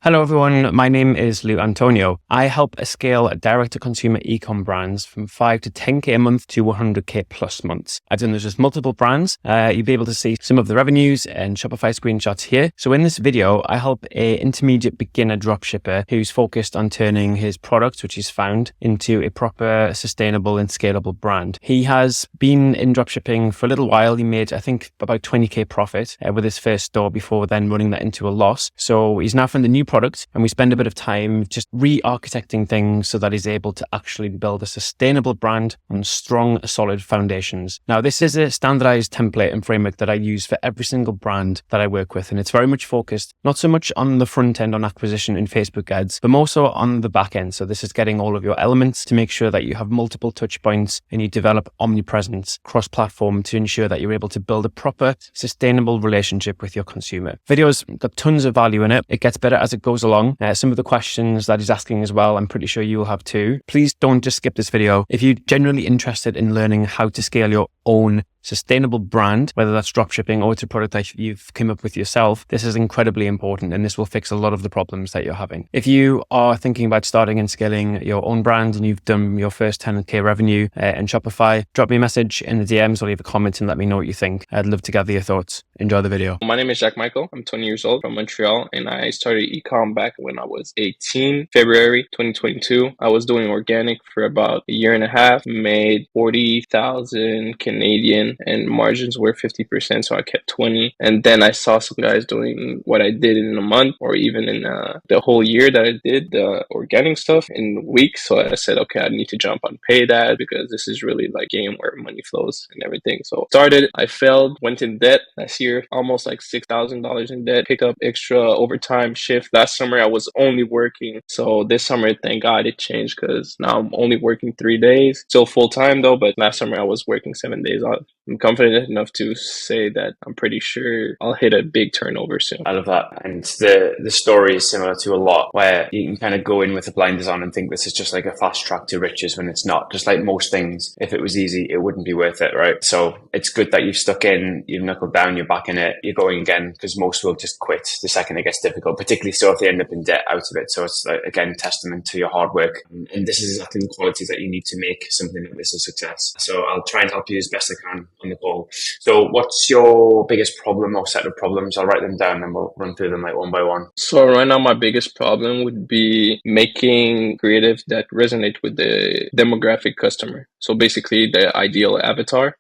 Hello everyone, my name is Lou Antonio. I help scale direct-to-consumer e-com brands from 5 to 10k a month to 100k plus months. I've done this with multiple brands. You'll be able to see some of the revenues and Shopify screenshots here. So in this video, I help a intermediate beginner dropshipper who's focused on turning his product, which he's found, into a proper, sustainable and scalable brand. He has been in dropshipping for a little while. He made, I think, about 20k profit with his first store before then running that into a loss. So he's now found a new product, and we spend a bit of time just re-architecting things so that he's able to actually build a sustainable brand on strong, solid foundations. Now, this is a standardized template and framework that I use for every single brand that I work with, and it's very much focused not so much on the front end on acquisition in Facebook ads, but more so on the back end. So this is getting all of your elements to make sure that you have multiple touch points and you develop omnipresence cross-platform to ensure that you're able to build a proper, sustainable relationship with your consumer. Video's got tons of value in it. It gets better as it goes along. Some of the questions that he's asking as well, I'm pretty sure you will have too. Please don't just skip this video. If you're genuinely interested in learning how to scale your own sustainable brand, whether that's dropshipping or it's a product that you've come up with yourself, this is incredibly important and this will fix a lot of the problems that you're having. If you are thinking about starting and scaling your own brand and you've done your first 10k revenue in Shopify, drop me a message in the DMs or leave a comment and let me know what you think. I'd love to gather your thoughts. Enjoy the video. My name is Jack Michael. I'm 20 years old from Montreal, and I started e-com back when I was 18, February 2022. I was doing organic for about a year and a half, made 40,000 Canadian, and margins were 50%, so I kept 20. And then I saw some guys doing what I did in a month, or even in the whole year that I did the organic stuff in weeks. So I said, okay, I need to jump on paid ad because this is really like a game where money flows and everything. So started, I failed, went in debt last year, almost like $6,000 in debt, pick up extra overtime shift. Last summer I was only working. So this summer, thank God it changed because now I'm only working 3 days. Still full time though, but last summer I was working 7 days on. I'm confident enough to say that I'm pretty sure I'll hit a big turnover soon. I love that. And the story is similar to a lot where you can kind of go in with the blinders on and think this is just like a fast track to riches when it's not. Just like most things, if it was easy, it wouldn't be worth it, right? So it's good that you've stuck in, you've knuckled down, you're back in it, you're going again, because most will just quit the second it gets difficult, particularly so if they end up in debt out of it. So it's like, again, testament to your hard work. And this is exactly the qualities that you need to make something like this a success. So I'll try and help you as best I can on the call. So what's your biggest problem or set of problems? I'll write them down and we'll run through them like one by one. So right now my biggest problem would be making creative that resonate with the demographic customer. So basically the ideal avatar.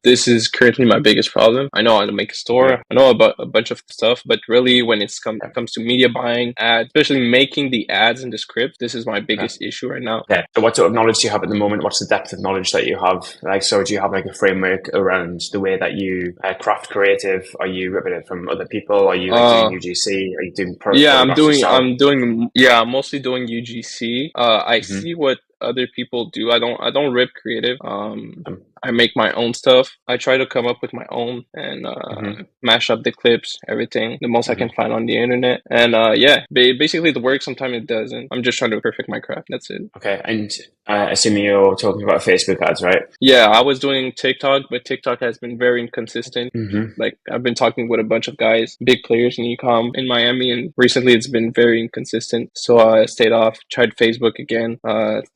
This is currently my biggest problem. I know how to make a store. I know about a bunch of stuff, but really when it comes to media buying, ads, especially making the ads and the script, this is my biggest issue right now. Okay. So what sort of knowledge do you have at the moment? What's the depth of knowledge that you have? Like, so do you have like a framework around the way that you craft creative? Are you ripping it from other people? Are you doing UGC? Are you doing I'm mostly doing UGC. I see what other people do. I don't rip creative. I make my own stuff. I try to come up with my own and mash up the clips, everything, the most I can find on the internet. And basically it works. Sometimes it doesn't. I'm just trying to perfect my craft. That's it. Okay. And assuming you're talking about Facebook ads, right? Yeah, I was doing TikTok, but TikTok has been very inconsistent. Like I've been talking with a bunch of guys, big players in e-com in Miami, and recently it's been very inconsistent. So I stayed off, tried Facebook again.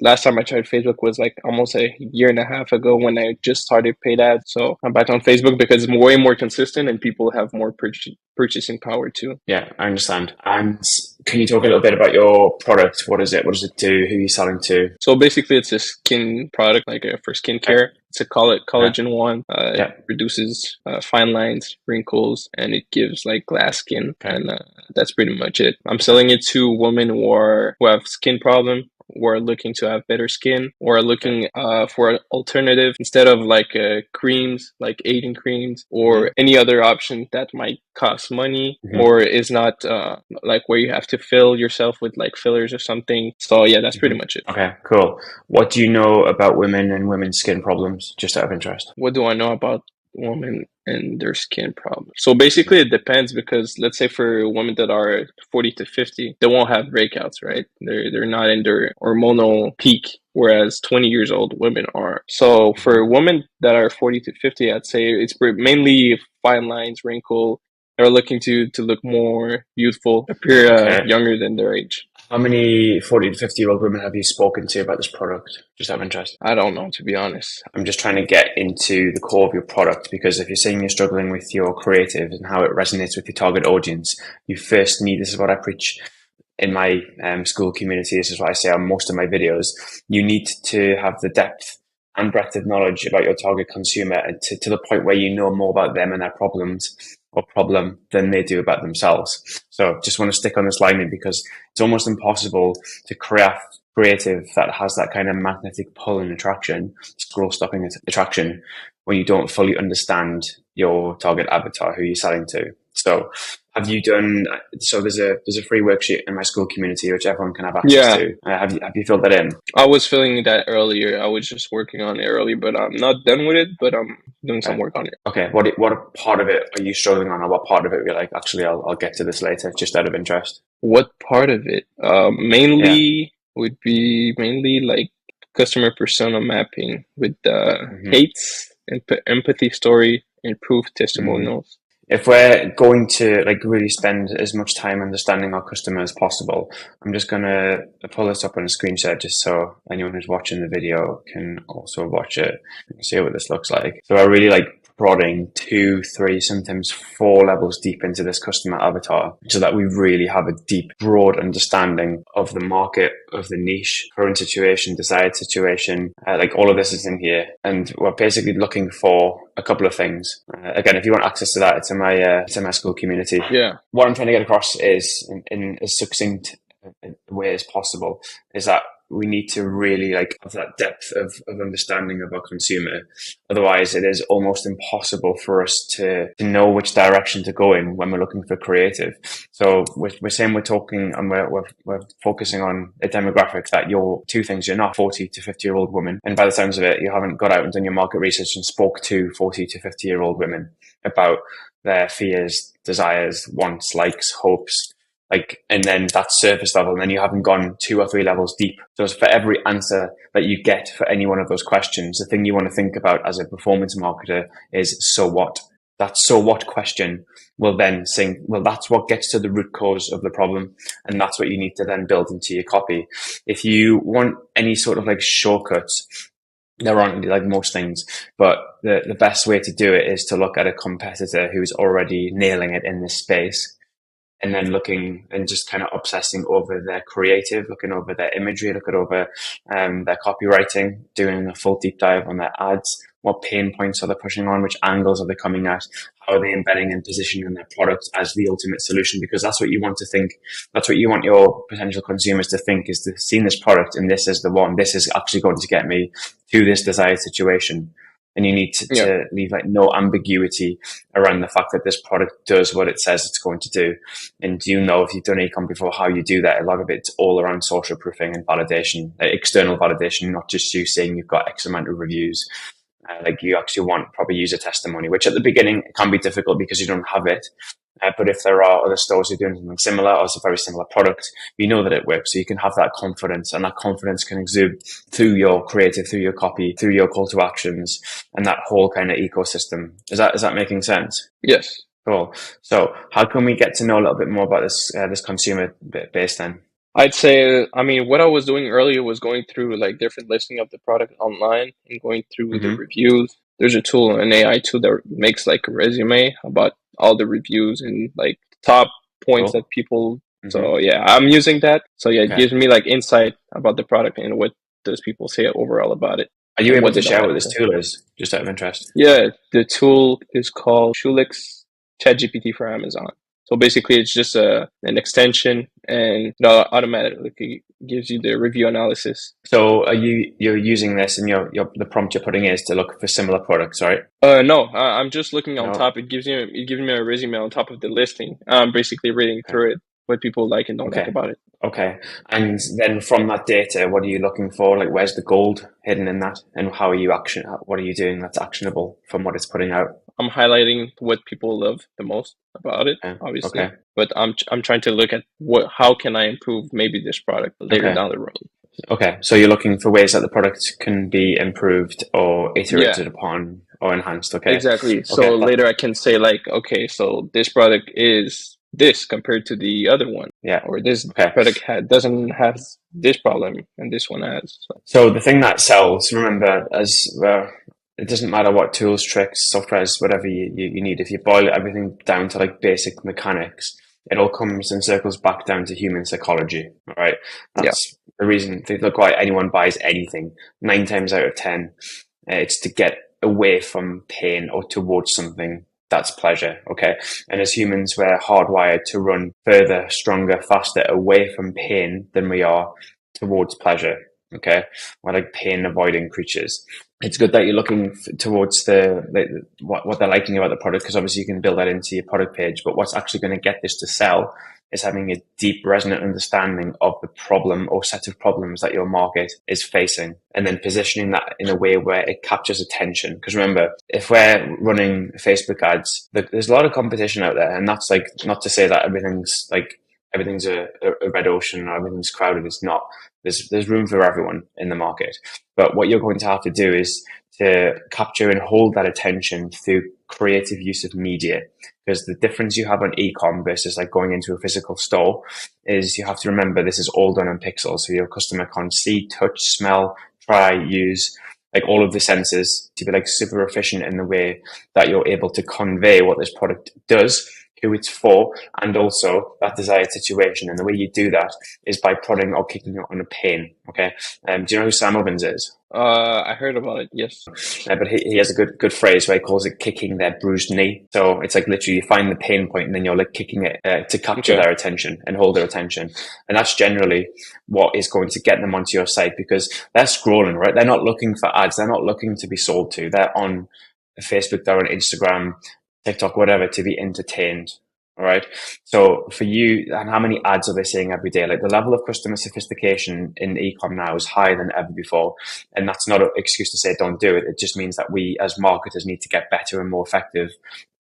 Last time I tried Facebook was like almost a year and a half ago when I just started paid ads. So I'm back on Facebook because it's way more consistent and people have more purchasing power too. Yeah, I understand. And can you talk a little bit about your product? What is it? What does it do? Who are you selling to? So basically it's a skin product, like for skincare. It's a collagen one. It reduces fine lines, wrinkles, and it gives like glass skin. And that's pretty much it. I'm selling it to women who have skin problem, who are looking to have better skin, or are looking for an alternative instead of like creams, like aging creams, or any other option that might cost money or is not like where you have to fill yourself with like fillers or something. So yeah, that's pretty much it. Okay, cool. What do you know about women and women's skin problems, just out of interest? What do I know about women and their skin problems? So basically it depends, because let's say for women that are 40 to 50, they won't have breakouts, right? They're not in their hormonal peak, whereas 20 years old women are. So for women that are 40 to 50, I'd say it's mainly fine lines, wrinkle, They're looking to look more youthful, appear younger than their age. How many 40 to 50-year-old women have you spoken to about this product? Just out of interest. I don't know, to be honest. I'm just trying to get into the core of your product, because if you're saying you're struggling with your creative and how it resonates with your target audience, you first need, this is what I preach in my school community, this is what I say on most of my videos, you need to have the depth and breadth of knowledge about your target consumer to the point where you know more about them and their problems or problem than they do about themselves. So just want to stick on this lining, because it's almost impossible to craft creative that has that kind of magnetic pull and attraction, scroll stopping attraction, when you don't fully understand your target avatar, who you're selling to. So have you done, so there's a free worksheet in my school community which everyone can have access to. Have you filled that in? I was filling that earlier. I was just working on it early, but I'm not done with it, but I'm doing some work on it. Okay. What part of it are you struggling on, or what part of it you're like, actually, I'll get to this later, just out of interest? What part of it? Mainly would be mainly like customer persona mapping with hates, empathy story, and proof testimonials. If we're going to like really spend as much time understanding our customer as possible, I'm just going to pull this up on a screen share just so anyone who's watching the video can also watch it and see what this looks like. So I really like prodding 2, 3, sometimes 4 levels deep into this customer avatar, so that we really have a deep, broad understanding of the market, of the niche, current situation, desired situation. Like all of this is in here, and we're basically looking for a couple of things. Again, if you want access to that, it's in my school community. Yeah. What I'm trying to get across is, in as succinct a way as possible, is that we need to really like have that depth of understanding of our consumer. Otherwise, it is almost impossible for us to know which direction to go in when we're looking for creative. So we're saying we're talking, and we're focusing on a demographic that you're two things. You're not 40 to 50-year-old women, and by the sounds of it, you haven't got out and done your market research and spoke to 40 to 50-year-old women about their fears, desires, wants, likes, hopes. And then that's surface level, and then you haven't gone 2 or 3 levels deep. So for every answer that you get for any one of those questions, the thing you want to think about as a performance marketer is, so what? That so what question will then sink. Well, that's what gets to the root cause of the problem. And that's what you need to then build into your copy. If you want any sort of like shortcuts, there aren't like most things, but the best way to do it is to look at a competitor who's already nailing it in this space, and then looking and just kind of obsessing over their creative, looking over their imagery, looking over their copywriting, doing a full deep dive on their ads. What pain points are they pushing on? Which angles are they coming at? How are they embedding and positioning their product as the ultimate solution? Because that's what you want to think. That's what you want your potential consumers to think, is to see this product and this is the one. This is actually going to get me to this desired situation. And you need to leave like no ambiguity around the fact that this product does what it says it's going to do. And you know, if you've done ecom before, how you do that. A lot of it's all around social proofing and validation, external validation, not just you saying you've got X amount of reviews. Like you actually want proper user testimony, which at the beginning it can be difficult because you don't have it. But if there are other stores who are doing something similar, or it's a very similar product, you know that it works. So you can have that confidence, and that confidence can exude through your creative, through your copy, through your call to actions, and that whole kind of ecosystem. Is that making sense? Yes. Cool. So how can we get to know a little bit more about this consumer base then? I'd say, what I was doing earlier was going through like different listing of the product online and going through the reviews. There's a tool, an AI tool that makes like a resume about all the reviews and like top points that people. So yeah, I'm using that. So yeah, it gives me like insight about the product and what does people say overall about it. Are you able to share what this tool is, just out of interest? Yeah, the tool is called Shulix ChatGPT for Amazon. So basically, it's just an extension, and it automatically gives you the review analysis. So you're using this, and the prompt you're putting is to look for similar products, right? No, I'm just looking on top. It gives me a resume on top of the listing. I'm basically reading through it, what people like and don't like about it. Okay, and then from that data, what are you looking for? Like, where's the gold hidden in that, and how are you what are you doing that's actionable from what it's putting out? I'm highlighting what people love the most about it, obviously. Okay. But I'm trying to look at how can I improve maybe this product later down the road. Okay, so you're looking for ways that the product can be improved or iterated upon or enhanced. Okay. Exactly. Okay. So later I can say like, okay, so this product is this compared to the other one, Yeah. or this Okay. product doesn't have this problem and this one has. So, So the thing that sells, remember, it doesn't matter what tools, tricks, softwares, whatever you need. If you boil everything down to like basic mechanics, it all comes and circles back down to human psychology. All right. yeah, That's the reason. Look why anyone buys anything. 9 times out of 10, it's to get away from pain or towards something that's pleasure. Okay. And as humans, we're hardwired to run further, stronger, faster away from pain than we are towards pleasure. Okay. We're like pain avoiding creatures. It's good that you're looking towards what they're liking about the product, because obviously you can build that into your product page. But what's actually going to get this to sell is having a deep, resonant understanding of the problem or set of problems that your market is facing, and then positioning that in a way where it captures attention. Because remember, if we're running Facebook ads, there's a lot of competition out there, and that's like not to say that everything's a red ocean or everything's crowded. It's not. There's room for everyone in the market. But what you're going to have to do is to capture and hold that attention through creative use of media. Because the difference you have on e-com versus like going into a physical store is you have to remember this is all done on pixels. So your customer can see, touch, smell, try, use, like all of the senses to be like super efficient in the way that you're able to convey what this product does, who it's for, and also that desired situation. And the way you do that is by prodding or kicking it on a pain. Okay. Do you know who Sam Ovens is? I heard about it. Yes. But he has a good phrase where he calls it kicking their bruised knee. So it's like literally you find the pain point and then you're like kicking it to capture their attention and hold their attention. And that's generally what is going to get them onto your site, because they're scrolling, right? They're not looking for ads. They're not looking to be sold to. They're on Facebook, they're on Instagram, TikTok, whatever, to be entertained. All right. So for you, and how many ads are they seeing every day? Like the level of customer sophistication in e-com now is higher than ever before. And that's not an excuse to say don't do it. It just means that we as marketers need to get better and more effective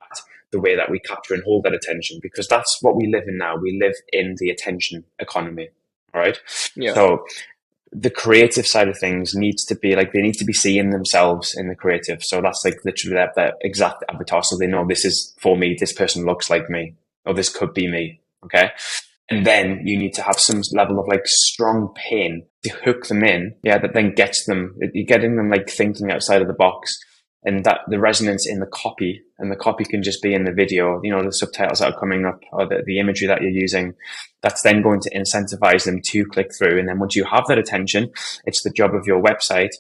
at the way that we capture and hold that attention, because that's what we live in now. We live in the attention economy. All right. Yeah. So the creative side of things needs to be like, they need to be seeing themselves in the creative. So that's like literally that exact avatar. So they know this is for me. This person looks like me, or this could be me. Okay. And then you need to have some level of like strong pain to hook them in. Yeah. That then gets them, you're getting them like thinking outside of the box, and that the resonance in the copy, and the copy can just be in the video, you know, the subtitles that are coming up, or the imagery that you're using, that's then going to incentivize them to click through. And then once you have that attention, it's the job of your website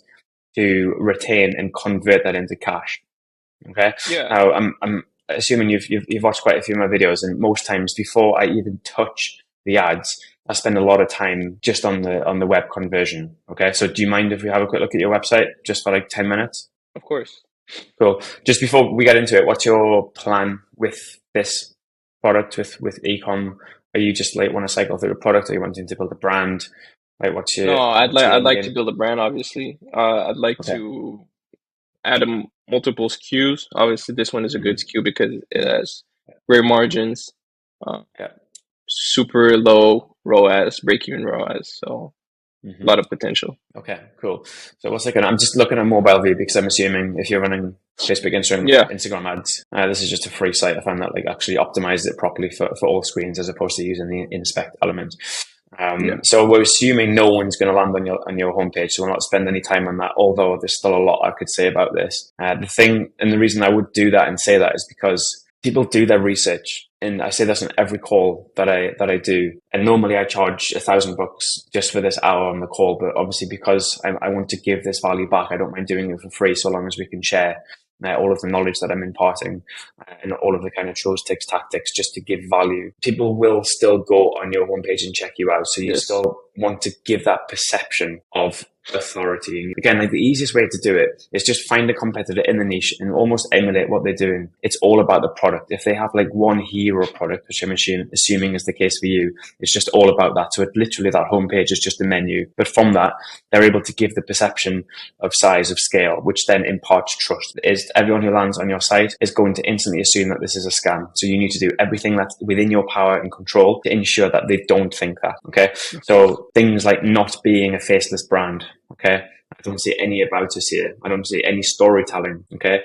to retain and convert that into cash. Okay. Yeah. Now I'm assuming you've watched quite a few of my videos, and most times before I even touch the ads, I spend a lot of time just on the web conversion. Okay. So do you mind if we have a quick look at your website just for like 10 minutes? Of course. Cool. Just before we get into it, what's your plan with this product, with ecom? Are you just like want to cycle through the product? Are you wanting to build a brand? Like, what's your No, I'd what's your I'd end like to game? build a brand. Obviously, I'd like Okay. to add multiple SKUs. Obviously, this one is a good SKU because it has great margins, uh, Yeah. super low ROAS, break-even ROAS. So a lot of potential. Okay, cool. So what's second? I'm just looking at mobile view because I'm assuming if you're running Facebook, Yeah. Instagram ads, this is just a free site. I found that like actually optimized it properly for all screens as opposed to using the inspect element. Yeah. So we're assuming no one's going to land on your homepage, so we'll not spend any time on that. Although there's still a lot I could say about this. The thing, and the reason I would do that and say that is because people do their research, and I say this on every call that I do. And normally I charge $1,000 just for this hour on the call, but obviously because I want to give this value back, I don't mind doing it for free so long as we can share all of the knowledge that I'm imparting and all of the kind of tools, tips, tactics, just to give value. People will still go on your homepage and check you out. So you still want to give that perception of authority. And again, like the easiest way to do it is just find a competitor in the niche and almost emulate what they're doing. It's all about the product. If they have like one hero product, which I'm assuming is the case for you, it's just all about that. So it literally, that homepage is just a menu. But from that, they're able to give the perception of size, of scale, which then imparts trust. Is everyone who lands on your site is going to instantly assume that this is a scam. So you need to do everything that's within your power and control to ensure that they don't think that. Okay. So things like not being a faceless brand. Okay. I don't see any about us here. I don't see any storytelling. Okay.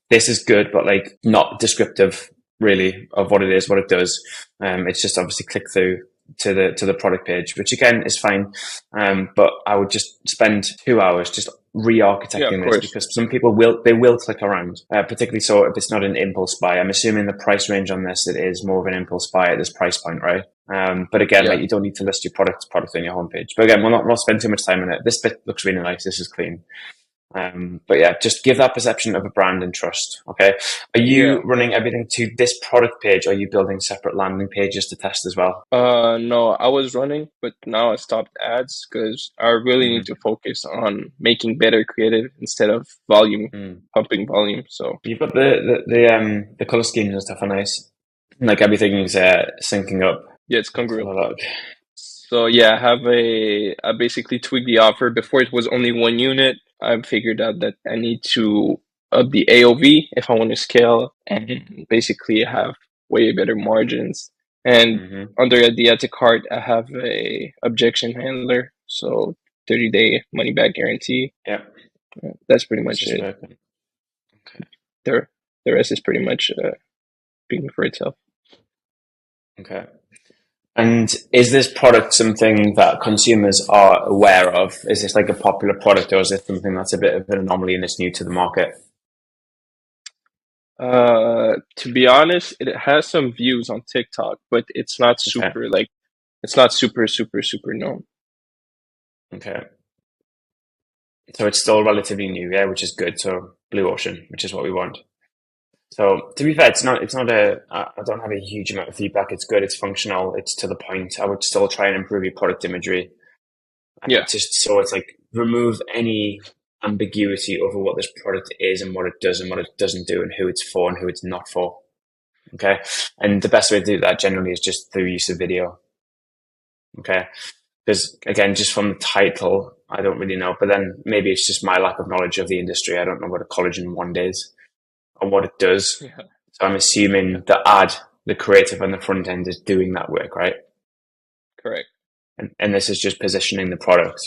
This is good, but like not descriptive really of what it is, what it does. It's just obviously click through to the product page, which again is fine. But I would just spend 2 hours just Yeah, of re-architecting this, course. because some people will click around, particularly so if it's not an impulse buy. I'm assuming the price range on this, it is more of an impulse buy at this price point, right? But again, like Yeah. you don't need to list your product on your homepage. But again, we'll not spend too much time on it. This bit looks really nice. This is clean. But yeah, just give that perception of a brand and trust. Okay. Are you Yeah. running everything to this product page? Or are you building separate landing pages to test as well? No, I was running, but now I stopped ads because I really need Mm-hmm. to focus on making better creative instead of volume, Mm. pumping volume. So You've got the color schemes and stuff are nice. Like everything is syncing up. yeah, it's Let's have congruent. a look. So yeah, I basically tweaked the offer. Before it was only one unit. I figured out that I need to up the AOV if I want to scale and basically have way better margins. And Mm-hmm. under the add to cart, I have a objection handler, so 30-day money back guarantee. Yeah, That's pretty this much is it. working. Okay. The the rest is pretty much speaking for itself. Okay. And is this product something that consumers are aware of? Is this like a popular product, or is it something that's a bit of an anomaly and it's new to the market? To be honest, it has some views on TikTok, but Okay. it's not super known. Okay. So it's still relatively new, yeah, which is good. So blue ocean, which is what we want. So to be fair, it's not I don't have a huge amount of feedback. It's good. It's functional. It's to the point. I would still try and improve your product imagery. Yeah, Just so it's like remove any ambiguity over what this product is and what it does and what it doesn't do and who it's for and who it's not for. Okay. And the best way to do that generally is just through use of video. Okay. Because again, just from the title, I don't really know. But then maybe it's just my lack of knowledge of the industry. I don't know what a collagen wand is or what it does. yeah, So I'm assuming the ad, the creative on the front end is doing that work, right? correct. And this is just positioning the product.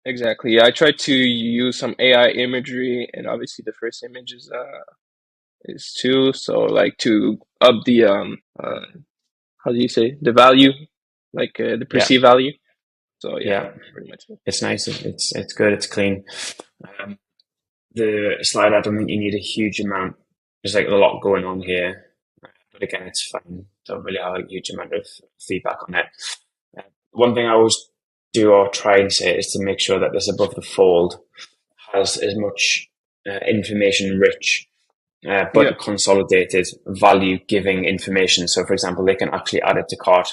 Exactly. Yeah, I tried to use some AI imagery, and obviously the first image is two. So like to up the how do you say the value, like the Yeah. perceived value. So yeah, Yeah. that's pretty much it. It's nice. It's good. It's clean. Um, the slide, I don't think you need a huge amount. There's like a lot going on here. But again, it's fine. Don't really have a huge amount of feedback on it. One thing I always do or try and say is to make sure that this above the fold has as much information rich, Yeah, but consolidated value giving information. So, for example, they can actually add it to cart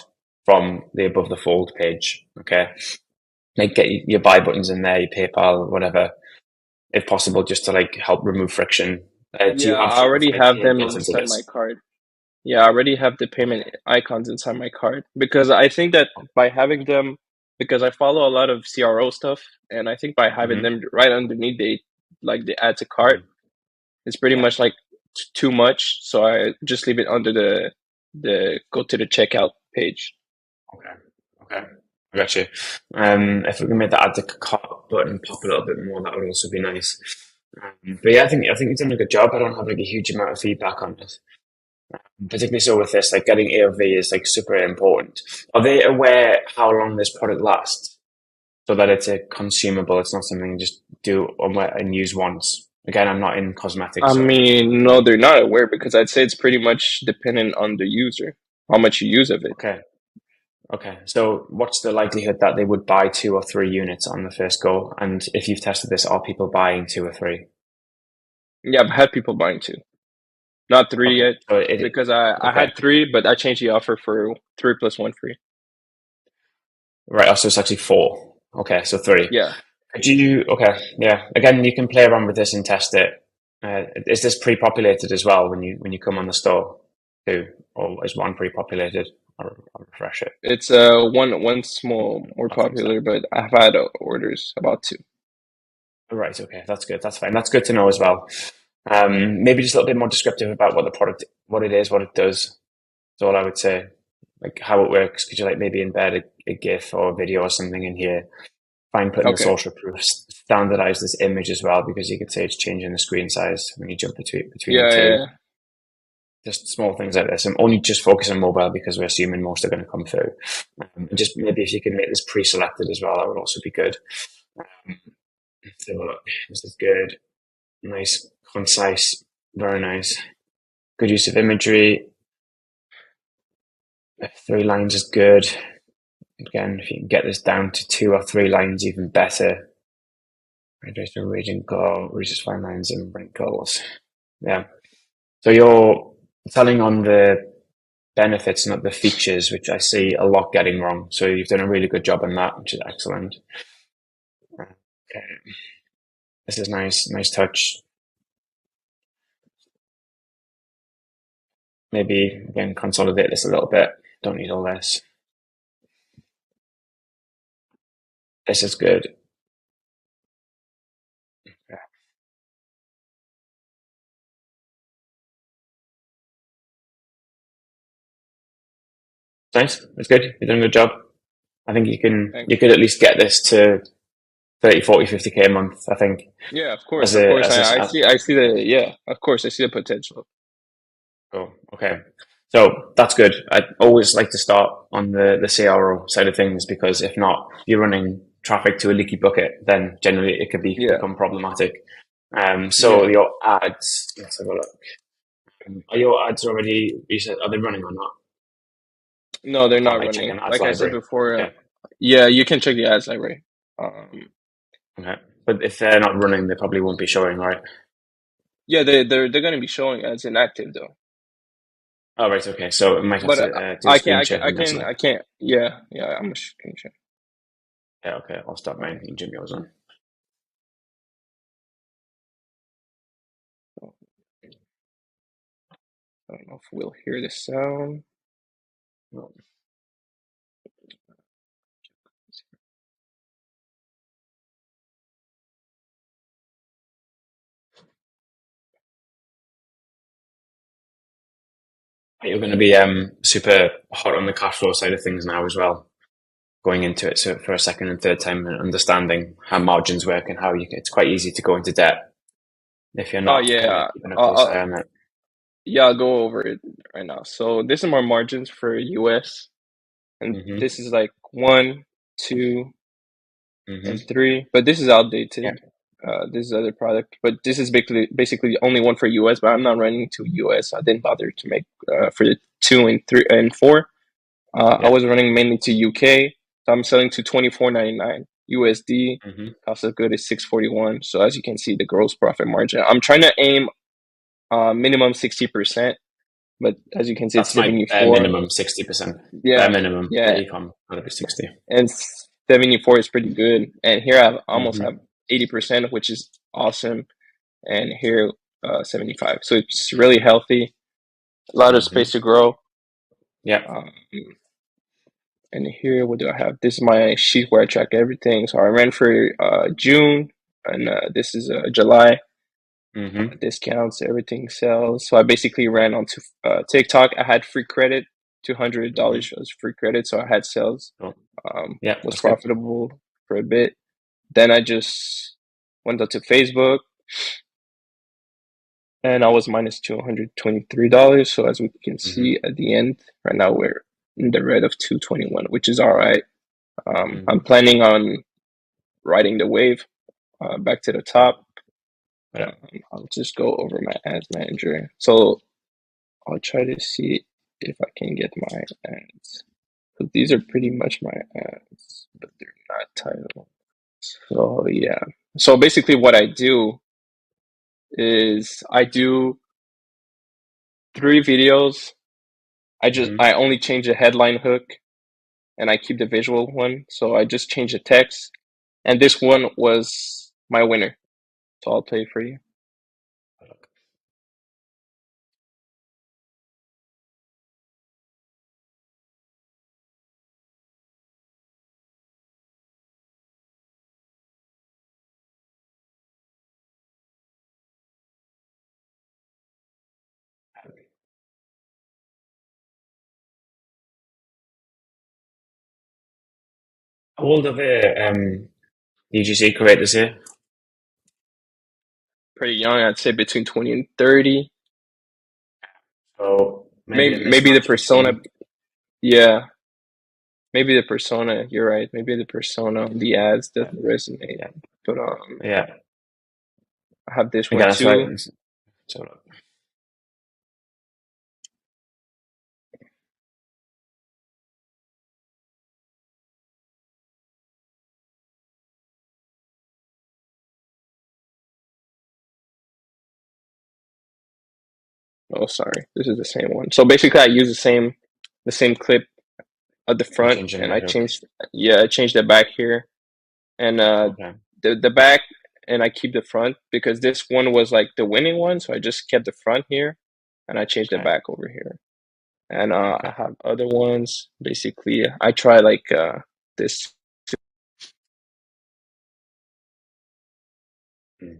from the above the fold page. Okay. Like get your buy buttons in there, your PayPal, whatever, if possible, just to like help remove friction. Do yeah. you have I already Shopify have them built into inside my this? card. Yeah, I already have the payment icons inside my card because I think that by having them, because I follow a lot of CRO stuff, and I think by having Mm-hmm. them right underneath the add to cart, Mm-hmm. it's pretty Yeah. much like too much. So I just leave it under the go to the checkout page. Okay. Okay. I got you. If we can make the add to cart button pop a little bit more, that would also be nice. But yeah, I think you've done a good job. I don't have like a huge amount of feedback on it. Particularly so with this, like getting AOV is like super important. Are they aware how long this product lasts so that it's a consumable? It's not something you just do and use once. Again, I'm not in I cosmetics, so mean, no, they're not aware because I'd say it's pretty much dependent on the user, how much you use of it. okay. Okay. So what's the likelihood that they would buy 2 or 3 units on the first go? And if you've tested this, are people buying 2 or 3? Yeah, I've had people buying two, not three Okay. yet, So it because I okay. had three, but I changed the offer for three plus one free. Right. Oh, so it's actually 4. Okay. So 3. Yeah. Could you, okay. Yeah. Again, you can play around with this and test it. Is this pre-populated as well when you come on the store too? Or is one pre-populated? I'll refresh it. It's one small more I think so. popular, but I've had orders about two. Right. Okay. That's good. That's fine. That's good to know as well. Maybe just a little bit more descriptive about what the product, what it is, what it does. That's all I would say. Like how it works. Could you like maybe embed a GIF or a video or something in here? Fine putting the Okay. social proof, standardize this image as well, because you could say it's changing the screen size when you jump between the Yeah, two. yeah, Just small things like this. I'm only just focusing on mobile because we're assuming most are going to come through. And just maybe if you can make this pre-selected as well, that would also be good. Let's have a look. This is good. Nice, concise, very nice. Good use of imagery. 3 lines is good. Again, if you can get this down to 2 or 3 lines, even better. Hydration, raging goal, reaches 5 lines and wrinkles. Yeah. So you're telling on the benefits, not the features, which I see a lot getting wrong. So you've done a really good job on that, which is excellent. Okay. This is nice, nice touch. Maybe again consolidate this a little bit. Don't need all this. This is good. Yeah. Nice. It's good. You're doing a good job. I think thank you you. could at least get this to 30, 40, 50K a month, I think. Yeah, of As course, of a course. as a I see the yeah, of course, I see the potential. Oh, okay. So that's good. I always like to start on the CRO side of things, because if not, you're running traffic to a leaky bucket, then generally it could Yeah, become problematic. So yeah. your ads, let's have a look. Are your ads already, are they running or not? No, they're Can't not like check an running. ads Like I said library. before, Yeah. yeah, you can check the ads library. Um, Okay. But if they're not running, they probably won't be showing, right? yeah, they're going to be showing ads inactive though. Oh, right. Okay. So I might have But to do a screen share from this. I can't. Yeah, yeah. I'm just can check. Yeah. Okay. I'll start mine and Jim yours on. I don't know if we'll hear the sound. You're going to be super hot on the cash flow side of things now as well, going into it. So for a second and third time, and understanding how margins work and how it's quite easy to go into debt if you're Oh not kind of yeah. keeping a Uh, close uh, eye on it. yeah, I'll go over it right now. So this is more margins for US, and Hmm. this is like one, two, and Hmm. three. But this is Yeah. outdated. This is other product, but this is basically the only one for US. But I'm not running to US. I didn't bother to make for the two and three and four. I Yeah. was running mainly to UK, so I'm selling to 24.99 USD. Hmm. Cost of good is 641. So as you can see, the gross profit margin. I'm trying to aim minimum 60%, but as you can see, it's That's my 74. minimum, 60%. Yeah, Minimum for yeah, ecom, gotta be 60. and 74 is pretty good. And here I almost Hmm. have 80%, which is awesome. And here 75. So it's really healthy. A lot of Hmm. space to grow. Yeah. Um, And here, what do I have? This is my sheet where I track everything. So I ran for June, and this is July. Hmm. Discounts, everything sells. So I basically ran onto TikTok. I had free credit, Hmm. $200 was free credit. So I had sales. Cool. Yeah, Was that's good. profitable for a bit. Then I just went up to Facebook, and I was minus $223. So as we can Hmm. see at the end, right now we're in the red of 221, which is all right. I'm Hmm. planning on riding the wave back to the top. Yeah. I'll just go over my ads manager. So I'll try to see if I can get my ads. So these are pretty much my ads, but they're not titled. So yeah. So basically what I do is I do 3 videos. Hmm. I only change the headline hook and I keep the visual one. So I just change the text. And this one was my winner. So I'll play for you. How old are the UGC create this year? Pretty young, I'd say between 20 and 30. So maybe a Maybe the mismatch persona, between. yeah. Maybe the persona, you're right. Maybe the persona, the ads Yeah, doesn't resonate. yeah, But yeah. I have this one Again, that's right. too. So Oh, sorry. This is the same one. So basically I use the same clip at the I'm front changing and it I up. changed I changed the back here and Okay, the back and I keep the front because this one was like the winning one, so I just kept the front here and I changed the okay, back over here. And I okay. have other ones. Basically, I try like this. Hmm.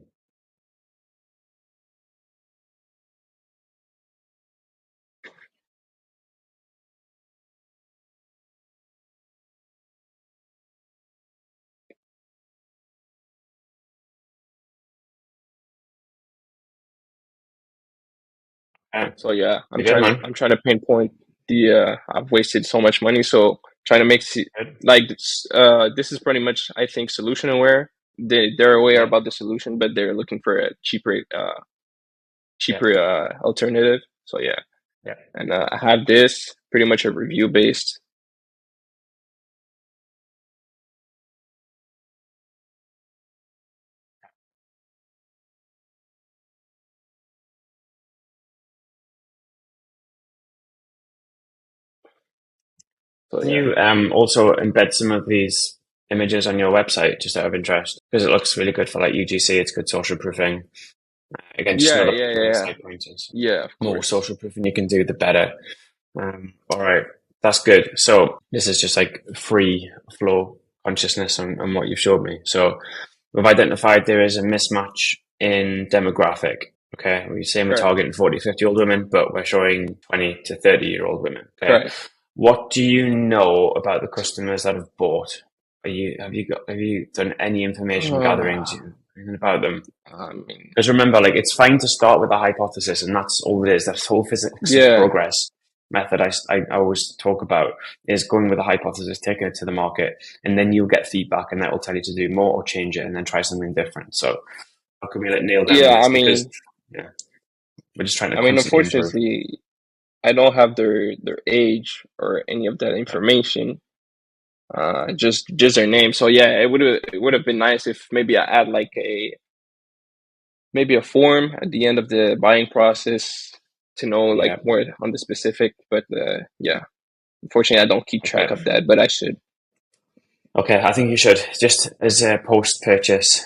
Yeah, So yeah, you're good, man. I'm trying to pinpoint the I've wasted so much money. So trying to make Good. like this is pretty much I think solution aware. They're aware Yeah, about the solution, but they're looking for a yeah, cheaper alternative. So yeah, yeah. and I have this pretty much a review based. So Can yeah, you also embed some of these images on your website just out of interest? Because it looks really good for like UGC. It's good social proofing. Again, just yeah, another yeah, one of yeah, the yeah. side pointers. Yeah, of More course. social proofing you can do, the better. All right, that's good. So this is just like free flow consciousness on what you've showed me. So we've identified there is a mismatch in demographic. Okay, we're saying we're Correct. targeting 40, 50-year-old women, but we're showing 20 to 30-year-old women. Okay, Correct. what do you know about the customers that have bought? Have you done any information gathering Uh, to anything about them? I mean, Because remember, like it's fine to start with a hypothesis, and that's all it is. That's the whole physics of yeah, progress method I always talk about is going with a hypothesis, taking it to the market, and then you'll get feedback, and that will tell you to do more or change it, and then try something different. So how can we like nail down yeah. this? Because yeah, we're just trying to constantly improve. Unfortunately, I don't have their age or any of that Yeah, information. Just their name. So yeah, it would have been nice if maybe I add like maybe a form at the end of the buying process to know like yeah. more on the specific. But yeah, unfortunately, I don't keep track Okay, of that. But I should. okay. I think you should just as a post-purchase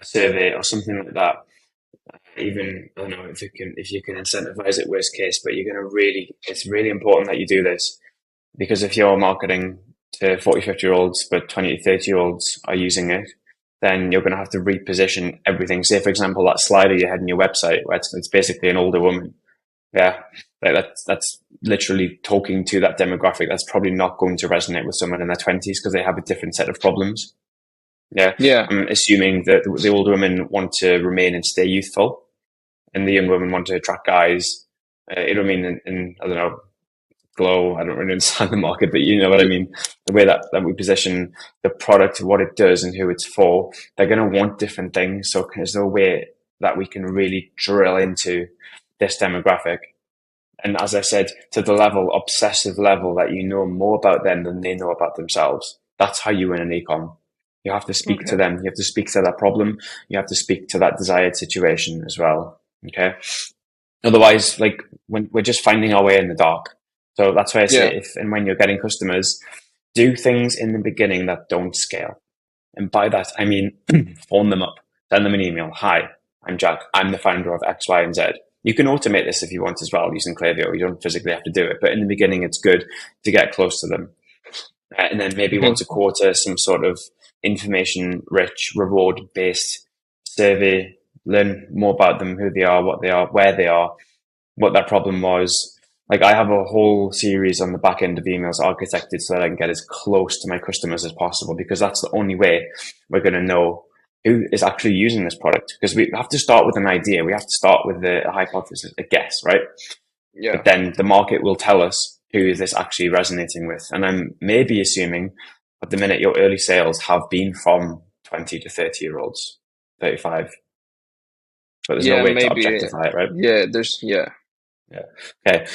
survey or something like that. Even I don't know if you can incentivize it worst case, but you're going to really it's really important that you do this because if you're marketing to 40, 50 year olds, but 20 to 30 year olds are using it, then you're going to have to reposition everything. Say, for example, that slider you had in your website, where it's basically an older woman. Yeah. Like that's literally talking to that demographic. That's probably not going to resonate with someone in their 20s because they have a different set of problems. Yeah. Yeah, I'm assuming that the older women want to remain and stay youthful and the young women want to attract guys. You know what I mean? And I don't know, glow. I don't really understand the market, but you know what I yeah, mean. The way that we position the product, what it does, and who it's for, they're going to want different things. So there's no way that we can really drill into this demographic. And as I said, to the level, obsessive level, that you know more about them than they know about themselves. That's how you win an ecom. You have to speak to okay, them. You have to speak to that problem. You have to speak to that desired situation as well. Okay. Otherwise, like when we're just finding our way in the dark. So that's why I say yeah, if and when you're getting customers, do things in the beginning that don't scale. And by that, I mean, phone them up, send them an email. Hi, I'm Jack. I'm the founder of X, Y, and Z. You can automate this if you want as well using Klaviyo. You don't physically have to do it. But in the beginning, it's good to get close to them. And then maybe once a hmm, quarter, some sort of information rich, reward based survey, learn more about them, who they are, what they are, where they are, what their problem was, Like I have a whole series on the back end of emails architected so that I can get as close to my customers as possible, because that's the only way we're going to know who is actually using this product. Because we have to start with an idea. We have to start with a hypothesis, a guess, right? Yeah. But then the market will tell us who is this actually resonating with. And I'm maybe assuming at the minute your early sales have been from 20 to 30-year-olds, 35. But there's no way to maybe. objectify it, right? Yeah, Yeah. Okay.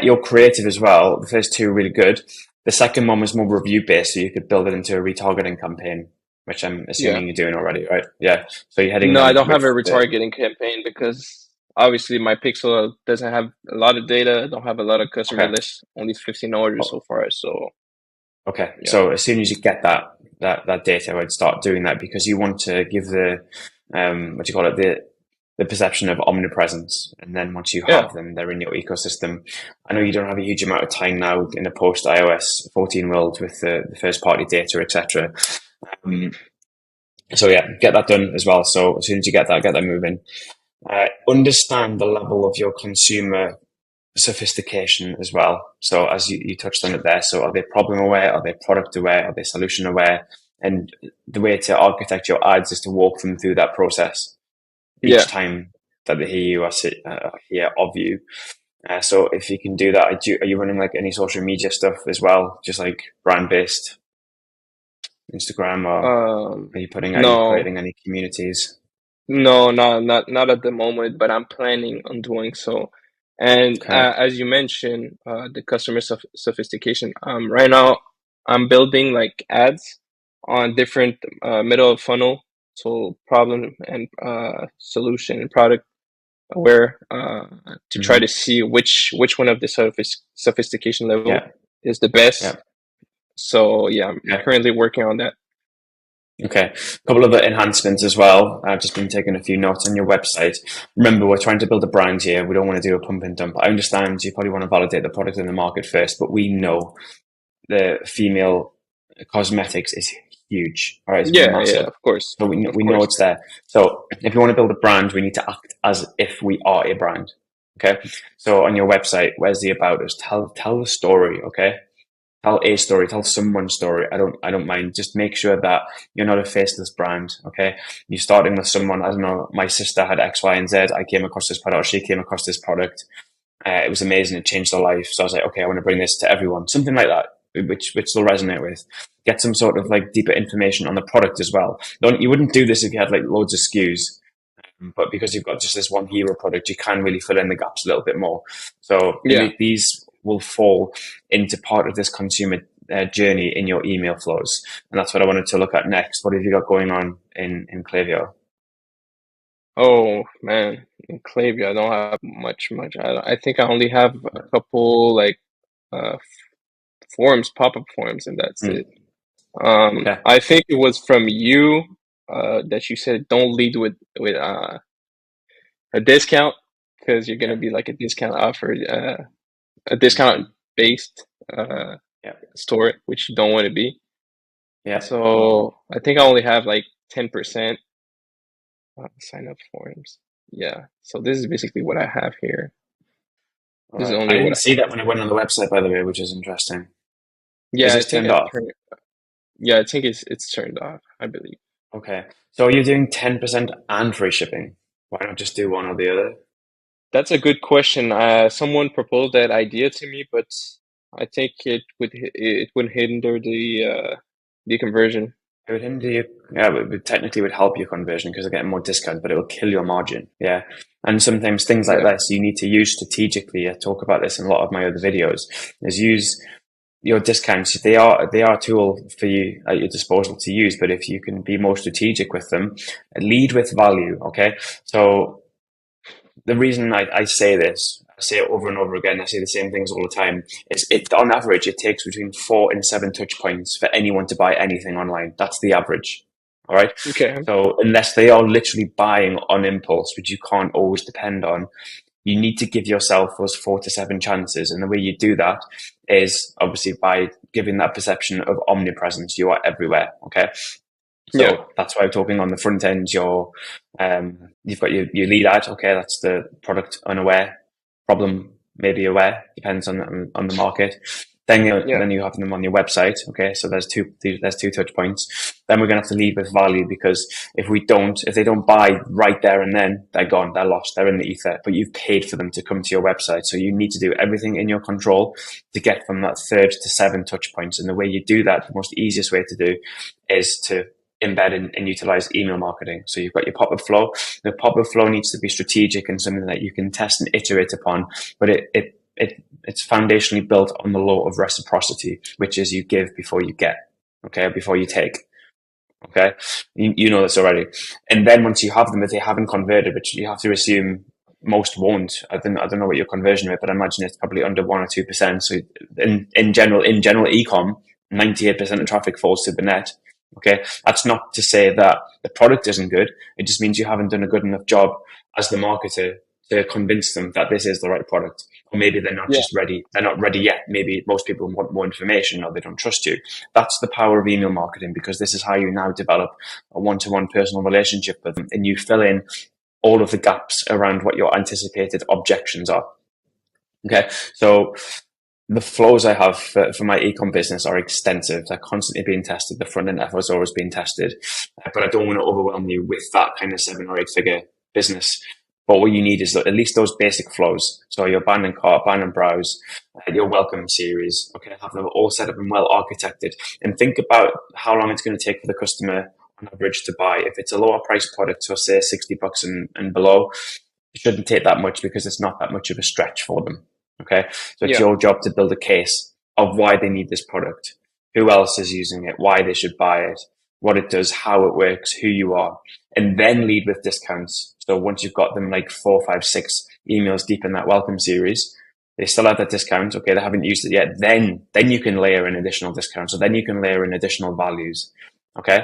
You're creative as well. The first two are really good. The second one was more review based, so you could build it into a retargeting campaign, which I'm assuming you're doing already, right? Yeah. So you're heading. No, I them don't have a with retargeting campaign because obviously my pixel doesn't have a lot of data. I don't have a lot of customer Okay. lists. Only 15 orders so far. So Okay. yeah. So as soon as you get that data, I would start doing that, because you want to give the what do you call it, the perception of omnipresence. And then once you have them, they're in your ecosystem. I know you don't have a huge amount of time now in a post iOS 14 world with the first party data, etc. So yeah, get that done as well. So as soon as you get that moving. Understand the level of your consumer sophistication as well. So as you touched on it there, so are they problem aware? Are they product aware? Are they solution aware? And the way to architect your ads is to walk them through that process each time that they hear you or hear of you. So if you can do that, are you running like any social media stuff as well? Just like brand based Instagram, or are you creating any communities? No, not at the moment, but I'm planning on doing so. And as you mentioned, the customer sophistication. Right now, I'm building like ads on different middle of funnel, so problem and solution and product aware, to try to see which one of the sophistication level is the best. So yeah, I'm currently working on that. Okay. A couple of enhancements as well. I've just been taking a few notes on your website. Remember, we're trying to build a brand here. We don't want to do a pump and dump. I understand you probably want to validate the product in the market first, but we know the female cosmetics is huge. All right. It's massive. Of course. So we know it's there. So if you want to build a brand, we need to act as if we are a brand. Okay. So on your website, where's the about us? Tell the story. Okay. Tell a story, tell someone's story. I don't mind. Just make sure that you're not a faceless brand. Okay. You're starting with someone. I don't know. My sister had X, Y, and Z. I came across this product, or she came across this product. It was amazing. It changed her life. So I was like, okay, I want to bring this to everyone. Something like that, which they'll resonate with. Get some sort of like deeper information on the product as well. You wouldn't do this if you had like loads of SKUs, but because you've got just this one hero product, you can really fill in the gaps a little bit more. So these will fall into part of this consumer journey in your email flows. And that's what I wanted to look at next. What have you got going on in Klaviyo? Oh man, in Klaviyo, I don't have much. I think I only have a couple like forms, pop-up forms, and that's it. I think it was from you that you said don't lead with a discount, because you're gonna be like a discount offer, a discount based store, which you don't want to be. So I think I only have like 10% sign up forms. Yeah. So this is basically what I have here. This is only I didn't see that when I went on the website, by the way, which is interesting. Yeah, is this turned off? I think it's turned off, I believe. Okay. So you're doing 10% and free shipping. Why not just do one or the other? That's a good question. Someone proposed that idea to me, but I think it would hinder the conversion. It would hinder you. Yeah, it technically would help your conversion because they're getting more discount, but it will kill your margin. Yeah. And sometimes things like this you need to use strategically. I talk about this in a lot of my other videos, is use your discounts. They are a tool for you at your disposal to use, but if you can be more strategic with them, lead with value. Okay. So the reason I say this, I say it over and over again, I say the same things all the time, is on average, it takes between 4 and 7 touch points for anyone to buy anything online. That's the average. All right. Okay. So unless they are literally buying on impulse, which you can't always depend on, you need to give yourself those 4 to 7 chances. And the way you do that is obviously by giving that perception of omnipresence. You are everywhere. Okay. So that's why I'm talking on the front end. You've got your lead ad. Okay, that's the product unaware, problem maybe aware, depends on the market. Then you have them on your website. Okay, so there's two touch points. Then we're going to have to lead with value, because if they don't buy right there and then, they're gone, they're lost, they're in the ether. But you've paid for them to come to your website, so you need to do everything in your control to get from that 3 to 7 touch points. And the way you do that, the most easiest way to do, is to embed and utilize email marketing. So you've got your pop-up flow. The pop-up flow needs to be strategic and something that you can test and iterate upon, but it's foundationally built on the law of reciprocity, which is you give before you get, okay, before you take. Okay, you know this already. And then once you have them, if they haven't converted, which you have to assume most won't. I don't know what your conversion rate, but I imagine it's probably under 1 or 2%. So in general ecom, 98% of traffic falls to the net. Okay, that's not to say that the product isn't good. It just means you haven't done a good enough job as the marketer to convince them that this is the right product. Or maybe they're not just ready. They're not ready yet. Maybe most people want more information, or they don't trust you. That's the power of email marketing, because this is how you now develop a one-to-one personal relationship with them, and you fill in all of the gaps around what your anticipated objections are. Okay, so the flows I have for my ecom business are extensive. They're constantly being tested. The front end effort is always being tested. But I don't want to overwhelm you with that kind of 7 or 8 figure business. But what you need is at least those basic flows. So your ban and cart, ban and browse, your welcome series. Okay, have them all set up and well architected. And think about how long it's going to take for the customer on average to buy. If it's a lower price product, so say $60 and below, it shouldn't take that much, because it's not that much of a stretch for them. Okay, so it's your job to build a case of why they need this product, who else is using it, why they should buy it, what it does, how it works, who you are, and then lead with discounts. So once you've got them like 4, 5, 6 emails deep in that welcome series, they still have that discount. Okay, they haven't used it yet. Then you can layer in additional discounts. So then you can layer in additional values. Okay,